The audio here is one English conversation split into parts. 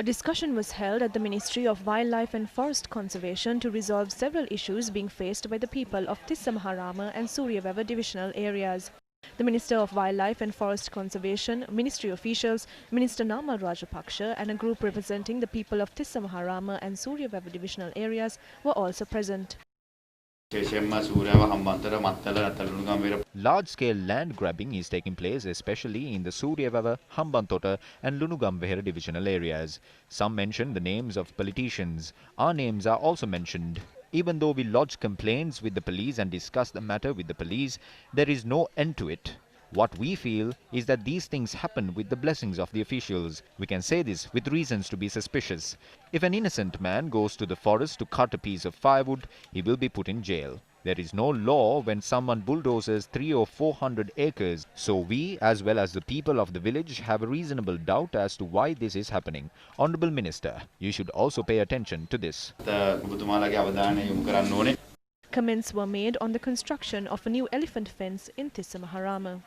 A discussion was held at the Ministry of Wildlife and Forest Conservation to resolve several issues being faced by the people of Tissamaharama and Suryaveva divisional areas. The Minister of Wildlife and Forest Conservation, ministry officials, Minister Namal Rajapaksa and a group representing the people of Tissamaharama and Suryaveva divisional areas were also present. Large-scale land grabbing is taking place, especially in the Suryaveva, Hambantota and Lunugambehera divisional areas. Some mention the names of politicians. Our names are also mentioned. Even though we lodge complaints with the police and discuss the matter with the police, there is no end to it. What we feel is that these things happen with the blessings of the officials. We can say this with reasons to be suspicious. If an innocent man goes to the forest to cut a piece of firewood, he will be put in jail. There is no law when someone bulldozes 300 or 400 acres. So we, as well as the people of the village, have a reasonable doubt as to why this is happening. Honorable Minister, you should also pay attention to this. Comments were made on the construction of a new elephant fence in Tissamaharama.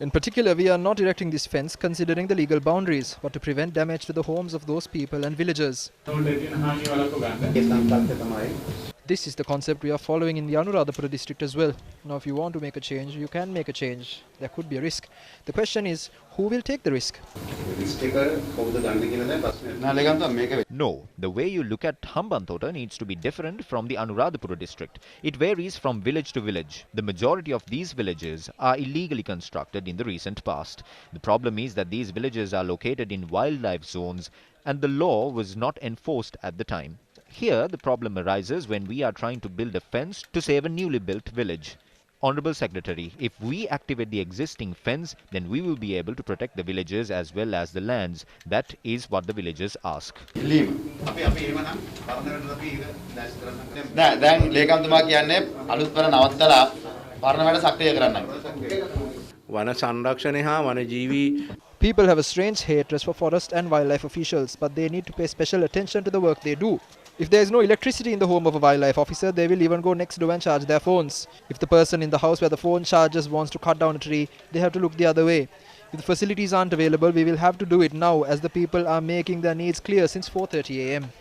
In particular, we are not erecting this fence considering the legal boundaries, but to prevent damage to the homes of those people and villagers. This is the concept we are following in the Anuradhapura district as well. Now, if you want to make a change, you can make a change. There could be a risk. The question is, who will take the risk? No, the way you look at Hambantota needs to be different from the Anuradhapura district. It varies from village to village. The majority of these villages are illegally constructed in the recent past. The problem is that these villages are located in wildlife zones and the law was not enforced at the time. Here, the problem arises when we are trying to build a fence to save a newly built village. Honorable Secretary, if we activate the existing fence, then we will be able to protect the villagers as well as the lands. That is what the villagers ask. People have a strange hatred for forest and wildlife officials, but they need to pay special attention to the work they do. If there is no electricity in the home of a wildlife officer, they will even go next door and charge their phones. If the person in the house where the phone charges wants to cut down a tree, they have to look the other way. If the facilities aren't available, we will have to do it now as the people are making their needs clear since 4:30 a.m.